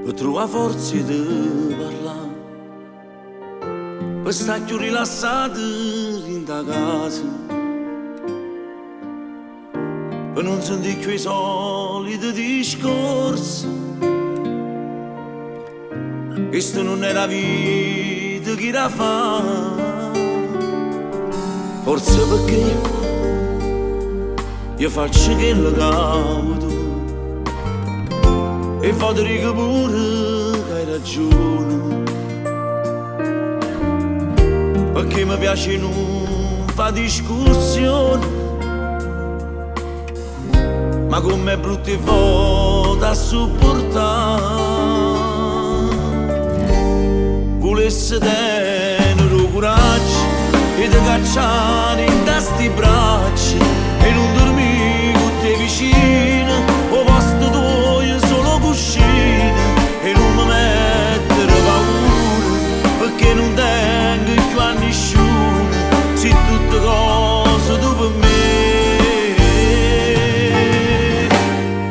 per trovare forze di parlare, per stare più rilassati in da casa, per non sentire quei soliti discorsi. Questa non è la vita che la fa, forse perché io faccio che lo cauto e Federico pure che hai ragione, perché mi piace non fa discussione, ma come brutte volte a sopportare. Volesse tenere coraggio e ti cacciare in sti bracci e non dormire con te vicino, o posto tuo solo cuscine, e non mi mettere paura perché non tengo più a nessuno, se tutte cose tu per me.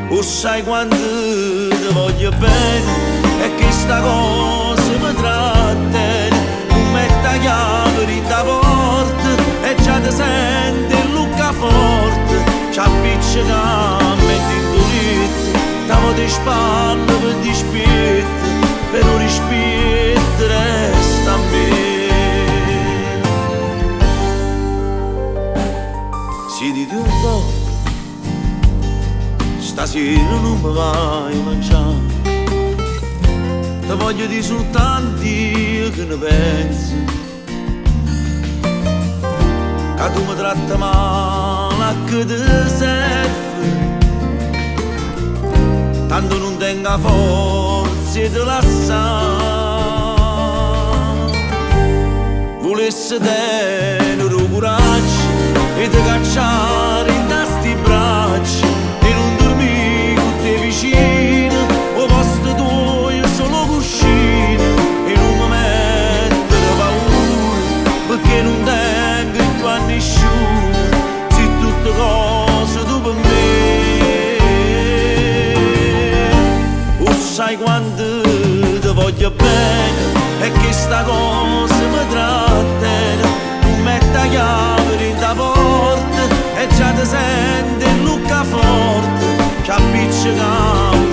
O sai quando ti voglio bene e che sta cosa mi trattiene, non mette la chiave in da porta e già ti sente il lucca forte, ci appiccica a metti in turizzi, t'amo di spalle per dispietto, per un rispetto resta a me. Si dite un po', stasera non mi vai a mangiare, ti voglio di soltanto che ne pensi, che tu mi tratti male che ti serve, tanto non tenga forze di lasciare. Volesse tenere coraggio e ti cacciare in sti bracci e non dormire con te vicino, o posto tuo solo cuscine, e non mi mettere paura perché non tengo più a nessuno, se tutte cose tu per me. O sai quando ti voglio bene e che sta cosa mi trattiene, non mette la chiave in da porta e già ti sente il lucca forte, ci appiccica